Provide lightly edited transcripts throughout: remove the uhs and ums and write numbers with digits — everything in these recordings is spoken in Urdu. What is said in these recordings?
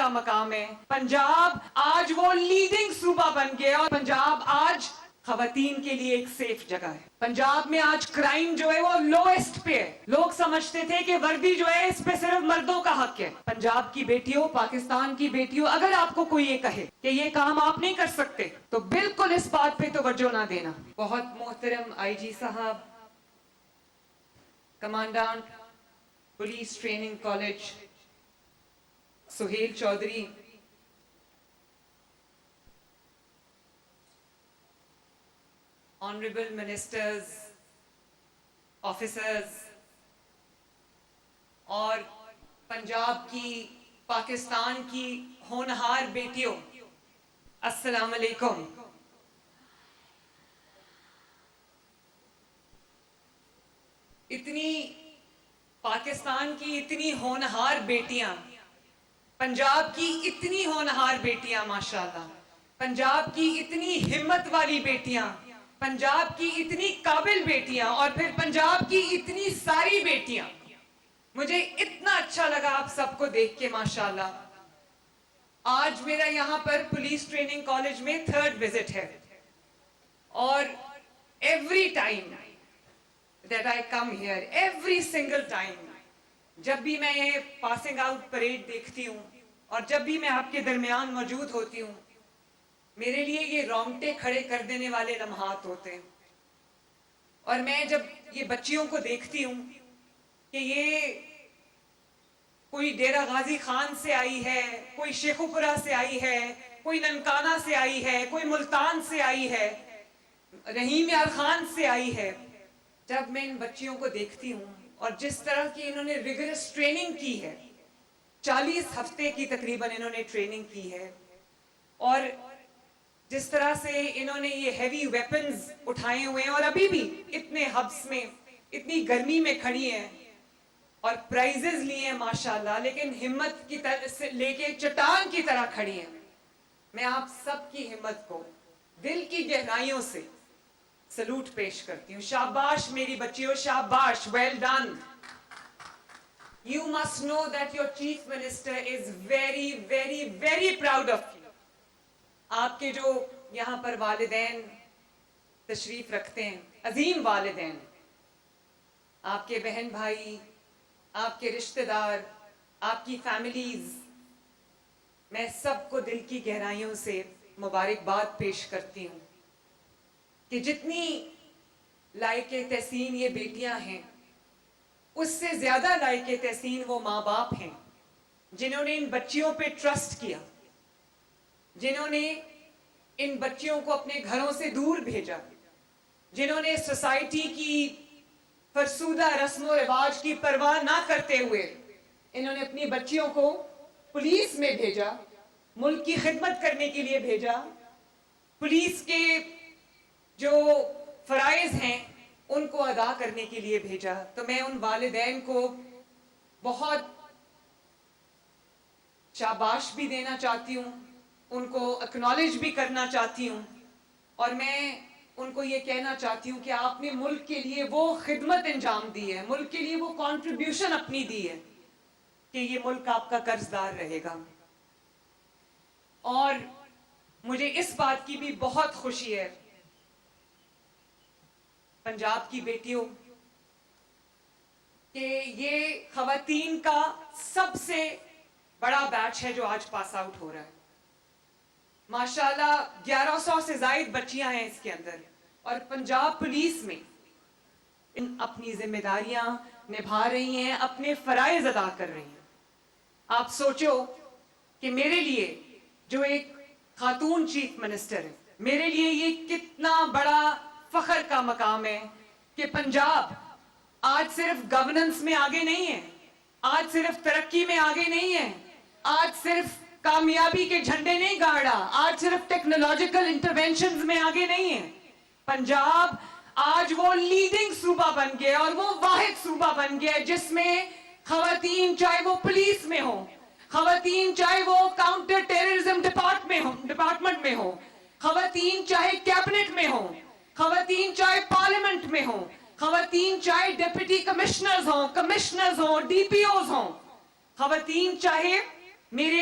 کا مقام ہے. پنجاب آج وہ لیڈنگ صوبہ بن گیا اور پنجاب آج خواتین کے لیے ایک سیف جگہ ہے. پنجاب میں آج کرائم جو ہے وہ لوئسٹ پہ ہے. لوگ سمجھتے تھے کہ وردی جو ہے اس پہ صرف مردوں کا حق ہے. پنجاب کی بیٹیوں, پاکستان کی بیٹیوں, اگر آپ کو کوئی یہ کہے کہ یہ کام آپ نہیں کر سکتے تو بالکل اس بات پہ توجہ نہ دینا. بہت محترم آئی جی صاحب, commandant police training college Sohail Chaudhry, honourable ministers, officers اور پنجاب کی, پاکستان کی ہونہار بیٹیوں, السلام علیکم. اتنی پاکستان کی اتنی ہونہار بیٹیاں, پنجاب کی اتنی ہونہار بیٹیاں, ماشاءاللہ, پنجاب کی اتنی ہمت والی بیٹیاں, پنجاب کی اتنی قابل بیٹیاں, اور پھر پنجاب کی اتنی ساری بیٹیاں. مجھے اتنا اچھا لگا آپ سب کو دیکھ کے, ماشاءاللہ. آج میرا یہاں پر پولیس ٹریننگ کالج میں 3rd وزٹ ہے, اور every time that I come here, every single time, جب بھی میں یہ پاسنگ آؤٹ پریڈ دیکھتی ہوں اور جب بھی میں آپ کے درمیان موجود ہوتی ہوں, میرے لیے یہ رونگٹے کھڑے کر دینے والے لمحات ہوتے ہیں. اور میں جب یہ بچیوں کو دیکھتی ہوں کہ یہ کوئی ڈیرہ غازی خان سے آئی ہے, کوئی شیخوپورہ سے آئی ہے, کوئی ننکانہ سے آئی ہے, کوئی ملتان سے آئی ہے, رحیم یار خان سے آئی ہے, جب میں ان بچیوں کو دیکھتی ہوں اور جس طرح کی انہوں نے ریگرس ٹریننگ کی ہے, 40 ہفتے کی تقریباً انہوں نے ٹریننگ کی ہے, اور جس طرح سے انہوں نے یہ ہیوی ویپنز اٹھائے ہوئے ہیں اور ابھی بھی اتنے ہبس میں اتنی گرمی میں کھڑی ہیں اور پرائزز لیے ہیں ماشاءاللہ, لیکن ہمت کی طرح سے لے کے چٹان کی طرح کھڑی ہیں. میں آپ سب کی ہمت کو دل کی گہرائیوں سے سلوٹ پیش کرتی ہوں. شاباش میری بچیوں, شاباش, well done. You must know that your chief minister is very, very, very proud of you. آپ کے جو یہاں پر والدین تشریف رکھتے ہیں, عظیم والدین, آپ کے بہن بھائی, آپ کے رشتہ دار, آپ کی فیملیز, میں سب کو دل کی گہرائیوں سے مبارکباد پیش کرتی ہوں کہ جتنی لائق تحسین یہ بیٹیاں ہیں, اس سے زیادہ لائق تحسین وہ ماں باپ ہیں جنہوں نے ان بچیوں پہ ٹرسٹ کیا, جنہوں نے ان بچیوں کو اپنے گھروں سے دور بھیجا, جنہوں نے سوسائٹی کی فرسودہ رسم و رواج کی پرواہ نہ کرتے ہوئے انہوں نے اپنی بچیوں کو پولیس میں بھیجا, ملک کی خدمت کرنے کے لیے بھیجا, پولیس کے جو فرائض ہیں ان کو ادا کرنے کے لیے بھیجا. تو میں ان والدین کو بہت شاباش بھی دینا چاہتی ہوں, ان کو اکنالج بھی کرنا چاہتی ہوں, اور میں ان کو یہ کہنا چاہتی ہوں کہ آپ نے ملک کے لیے وہ خدمت انجام دی ہے, ملک کے لیے وہ کنٹریبیوشن اپنی دی ہے کہ یہ ملک آپ کا قرض دار رہے گا. اور مجھے اس بات کی بھی بہت خوشی ہے پنجاب کی بیٹیوں کہ یہ خواتین کا سب سے بڑا بیچ ہے جو آج پاس آؤٹ ہو رہا ہے. ماشاءاللہ 1100 سے زائد بچیاں ہیں اس کے اندر, اور پنجاب پولیس میں اپنی ذمہ داریاں نبھا رہی ہیں, اپنے فرائض ادا کر رہی ہیں. آپ سوچو کہ میرے لیے جو ایک خاتون چیف منسٹر ہے, میرے لیے یہ کتنا بڑا فخر کا مقام ہے کہ پنجاب آج صرف گورننس میں آگے نہیں ہے, آج صرف ترقی میں آگے نہیں ہے, آج صرف کامیابی کے جھنڈے نہیں گاڑ رہا, آج صرف ٹیکنالوجیکل انٹرونشنز میں آگے نہیں ہے. پنجاب آج وہ لیڈنگ صوبہ بن گیا اور وہ واحد صوبہ بن گیا جس میں خواتین چاہے وہ پولیس میں ہوں, خواتین چاہے وہ کاؤنٹر ٹیررزم ڈپارٹمنٹ میں ہوں, خواتین چاہے کیبنٹ میں ہوں, خواتین چاہے پارلیمنٹ میں ہوں, خواتین چاہے ڈپٹی کمشنرز ہوں, ڈی پی اوز ہوں, خواتین چاہے میرے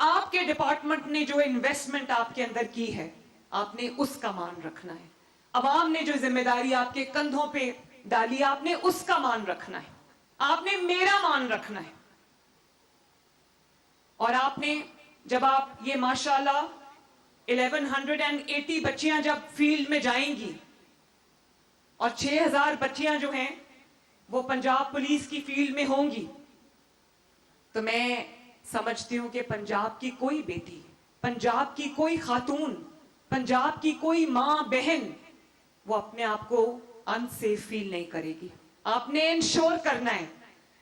آپ کے ڈپارٹمنٹ نے جو انویسٹمنٹ آپ کے اندر کی ہے آپ نے اس کا مان رکھنا ہے. عوام نے جو ذمہ داری آپ کے کندھوں پہ ڈالی آپ نے اس کا مان رکھنا ہے. آپ نے میرا مان رکھنا ہے. اور آپ نے جب آپ یہ ماشاءاللہ 1180 بچیاں جب فیلڈ میں جائیں گی اور 6000 بچیاں جو ہیں وہ پنجاب پولیس کی فیلڈ میں ہوں گی, تو میں سمجھتی ہوں کہ پنجاب کی کوئی بیٹی, پنجاب کی کوئی خاتون, پنجاب کی کوئی ماں بہن وہ اپنے آپ کو انسیف فیل نہیں کرے گی. آپ نے انشور کرنا ہے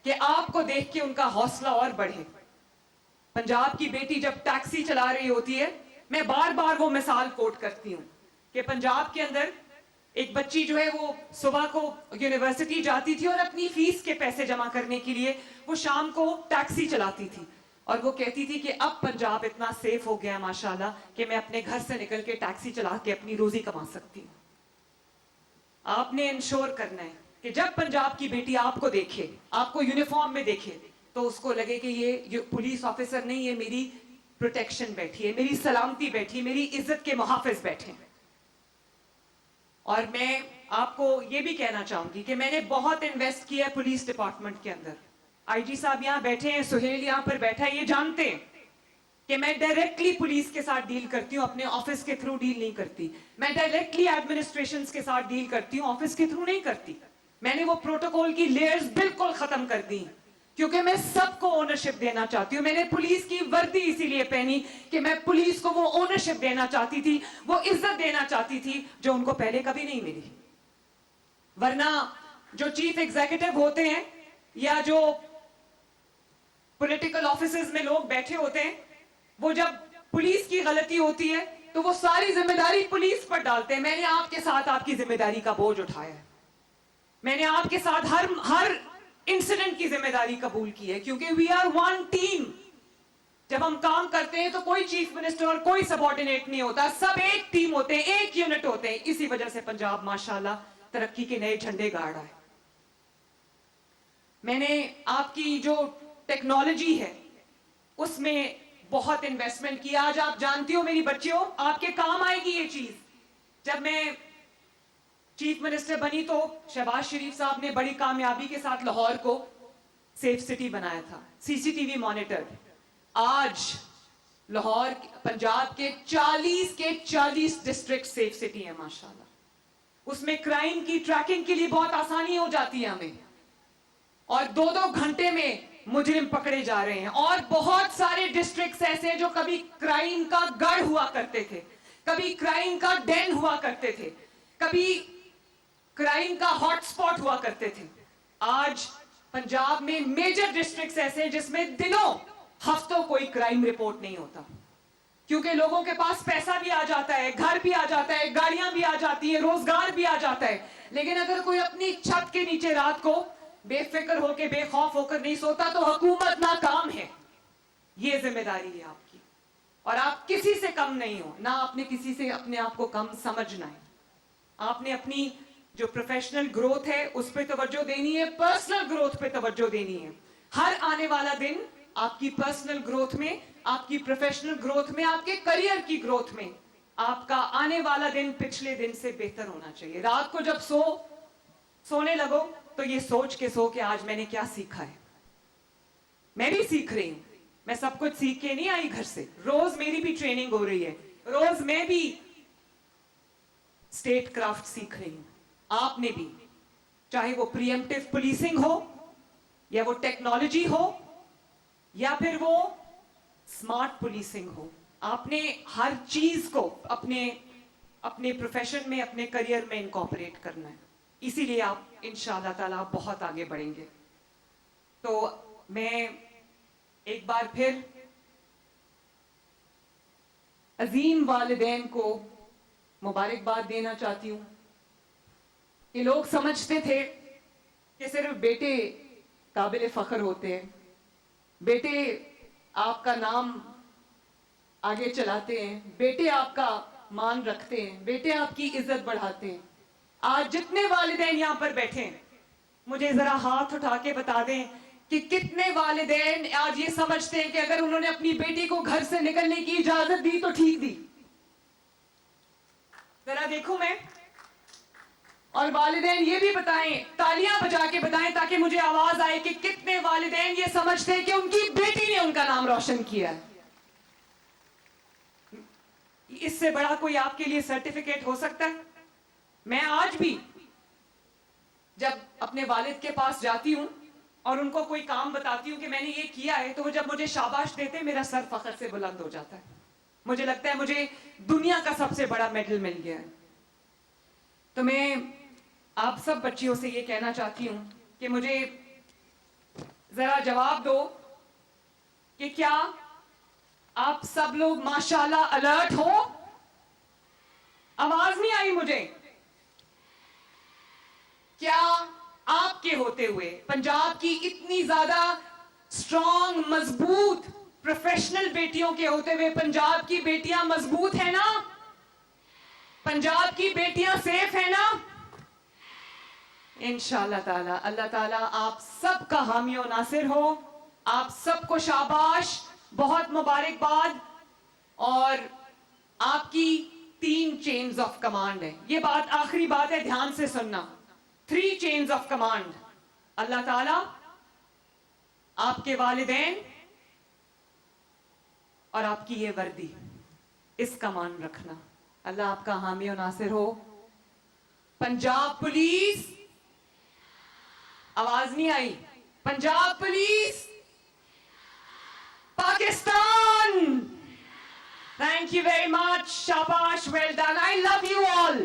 کہ آپ کو دیکھ کے ان کا حوصلہ اور بڑھے. پنجاب کی بیٹی جب ٹیکسی چلا رہی ہوتی ہے, میں بار بار وہ مثال کوٹ کرتی ہوں کہ پنجاب کے اندر ایک بچی جو ہے وہ صبح کو یونیورسٹی جاتی تھی اور اپنی فیس کے پیسے جمع کرنے کے لیے وہ شام کو ٹیکسی چلاتی تھی, اور وہ کہتی تھی کہ اب پنجاب اتنا سیف ہو گیا ماشاءاللہ کہ میں اپنے گھر سے نکل کے ٹیکسی چلا کے اپنی روزی کما سکتی ہوں. آپ نے انشور کرنا ہے کہ جب پنجاب کی بیٹی آپ کو دیکھے, آپ کو یونیفارم میں دیکھے, تو اس کو لگے کہ یہ پولیس آفیسر نہیں, یہ میری پروٹیکشن بیٹھی ہے, میری سلامتی بیٹھی ہے, میری عزت کے محافظ بیٹھے. اور میں آپ کو یہ بھی کہنا چاہوں گی کہ میں نے بہت انویسٹ کیا ہے پولیس ڈپارٹمنٹ کے اندر. آئی جی صاحب یہاں بیٹھے ہیں, سہیل یہاں پر بیٹھا ہے, یہ جانتے ہیں کہ میں ڈائریکٹلی پولیس کے ساتھ ڈیل کرتی ہوں, اپنے آفس کے تھرو ڈیل نہیں کرتی. میں ڈائریکٹلی ایڈمنسٹریشنز کے ساتھ ڈیل کرتی ہوں, آفس کے تھرو نہیں کرتی. میں نے وہ پروٹوکول کی لیئرز بالکل ختم کر دی کیونکہ میں سب کو اونرشپ دینا چاہتی ہوں. میں نے پولیس کی وردی اسی لیے پہنی کہ میں پولیس کو وہ اونرشپ دینا چاہتی تھی, وہ عزت دینا چاہتی تھی جو ان کو پہلے کبھی نہیں ملی. ورنہ جو چیف ایگزیکٹو ہوتے ہیں یا جو پولیٹیکل آفیسز میں لوگ بیٹھے ہوتے ہیں, وہ جب پولیس کی غلطی ہوتی ہے تو وہ ساری ذمہ داری پولیس پر ڈالتے ہیں. میں نے آپ کے ساتھ آپ کی ذمہ داری کا بوجھ اٹھایا ہے. میں نے آپ کے ساتھ ہر انسیڈنٹ کی ذمہ داری قبول کی ہے کیونکہ وی آر ون ٹیم. جب ہم کام کرتے ہیں تو کوئی چیف منسٹر اور کوئی سب آرڈینیٹ نہیں ہوتا, سب ایک ٹیم ہوتے ہیں, ایک یونٹ ہوتے ہیں. اسی وجہ سے پنجاب ماشاءاللہ ترقی کے نئے جھنڈے گاڑ رہا ہے. میں نے آپ کی جو ٹیکنالوجی ہے اس میں بہت انویسٹمنٹ کیا. آج آپ جانتی ہو میری بچیوں, آپ کے کام آئے گی یہ چیز. جب میں چیف منسٹر بنی تو شہباز شریف صاحب نے بڑی کامیابی کے ساتھ لاہور کو سیف سٹی بنایا تھا, سی سی ٹی وی مانیٹر. آج لاہور پنجاب کے 40 ڈسٹرکٹ سیف سٹی ہیں ماشاءاللہ. اس میں کرائم کی ٹریکنگ کے لیے بہت آسانی ہو جاتی ہے ہمیں, اور 2 گھنٹے میں مجرم پکڑے جا رہے ہیں. اور بہت سارے ڈسٹرکٹس ایسے ہیں جو کبھی کرائم کا گڑھ ہوا کرتے تھے, کبھی کرائم کا ڈین ہوا کرتے تھے, کبھی کرائم کا ہاٹ سپاٹ ہوا کرتے تھے. آج پنجاب میں میجر ڈسٹرکٹس ایسے ہیں جس میں دنوں ہفتوں کوئی کرائم رپورٹ نہیں ہوتا کیونکہ لوگوں کے پاس پیسہ بھی آ جاتا ہے, گھر بھی آ جاتا ہے, گاڑیاں بھی آ جاتی ہیں, روزگار بھی آ جاتا ہے. لیکن اگر کوئی اپنی چھت کے نیچے رات کو بے فکر ہو کے, بے خوف ہو کر نہیں سوتا تو حکومت ناکام ہے. یہ ذمہ داری ہے آپ کی, اور آپ کسی سے کم نہیں ہو, نہ آپ نے کسی سے اپنے آپ کو کم سمجھنا ہے. آپ نے اپنی جو پروفیشنل گروتھ ہے اس پہ توجہ دینی ہے, پرسنل گروتھ پہ توجہ دینی ہے. ہر آنے والا دن آپ کی پرسنل گروتھ میں, آپ کی پروفیشنل گروتھ میں, آپ کے کریئر کی گروتھ میں آپ کا آنے والا دن پچھلے دن سے بہتر ہونا چاہیے. رات کو جب سونے لگو تو یہ سوچ کے سو کہ آج میں نے کیا سیکھا ہے. میں بھی سیکھ رہی ہوں, میں سب کچھ سیکھ کے نہیں آئی گھر سے. روز میری بھی ٹریننگ ہو رہی ہے, روز میں بھی اسٹیٹ کرافٹ سیکھ رہی ہوں. آپ نے بھی, چاہے وہ پریمپٹیو پولیسنگ ہو یا وہ ٹیکنالوجی ہو یا پھر وہ اسمارٹ پولیسنگ ہو, آپ نے ہر چیز کو اپنے پروفیشن میں, اپنے کریئر میں انکارپوریٹ کرنا ہے. اسی لیے آپ انشاءاللہ تعالی بہت آگے بڑھیں گے. تو میں ایک بار پھر عظیم والدین کو مبارکباد دینا چاہتی ہوں کہ لوگ سمجھتے تھے کہ صرف بیٹے قابل فخر ہوتے ہیں, بیٹے آپ کا نام آگے چلاتے ہیں, بیٹے آپ کا مان رکھتے ہیں, بیٹے آپ کی عزت بڑھاتے ہیں. آج جتنے والدین یہاں پر بیٹھے ہیں مجھے ذرا ہاتھ اٹھا کے بتا دیں کہ کتنے والدین آج یہ سمجھتے ہیں کہ اگر انہوں نے اپنی بیٹی کو گھر سے نکلنے کی اجازت دی تو ٹھیک دی. ذرا دیکھوں میں. اور والدین یہ بھی بتائیں, تالیاں بجا کے بتائیں تاکہ مجھے آواز آئے کہ کتنے والدین یہ سمجھتے ہیں کہ ان کی بیٹی نے ان کا نام روشن کیا. اس سے بڑا کوئی آپ کے لیے سرٹیفکیٹ ہو سکتا ہے؟ میں آج بھی جب اپنے والد کے پاس جاتی ہوں اور ان کو کوئی کام بتاتی ہوں کہ میں نے یہ کیا ہے, تو وہ جب مجھے شاباش دیتے میرا سر فخر سے بلند ہو جاتا ہے. مجھے لگتا ہے مجھے دنیا کا سب سے بڑا میڈل مل گیا ہے. تو میں آپ سب بچیوں سے یہ کہنا چاہتی ہوں کہ مجھے ذرا جواب دو کہ کیا آپ سب لوگ ماشاءاللہ الرٹ ہو؟ آواز نہیں آئی مجھے. کیا آپ کے ہوتے ہوئے, پنجاب کی اتنی زیادہ اسٹرانگ, مضبوط, پروفیشنل بیٹیوں کے ہوتے ہوئے پنجاب کی بیٹیاں مضبوط ہیں نا؟ پنجاب کی بیٹیاں سیف ہیں نا؟ انشاءاللہ تعالی اللہ تعالیٰ آپ سب کا حامی و ناصر ہو. آپ سب کو شاباش, بہت مبارکباد. اور آپ کی 3 چینز آف کمانڈ ہے. یہ بات آخری بات ہے, دھیان سے سننا. 3 چینز آف کمانڈ. اللہ تعالیٰ, آپ کے والدین اور آپ کی یہ وردی, اس کا مان رکھنا. اللہ آپ کا حامی و ناصر ہو. پنجاب پولیس, آواز نہیں آئی. Punjab police, Pakistan. Thank you very much. Shabash, well done. I love you all.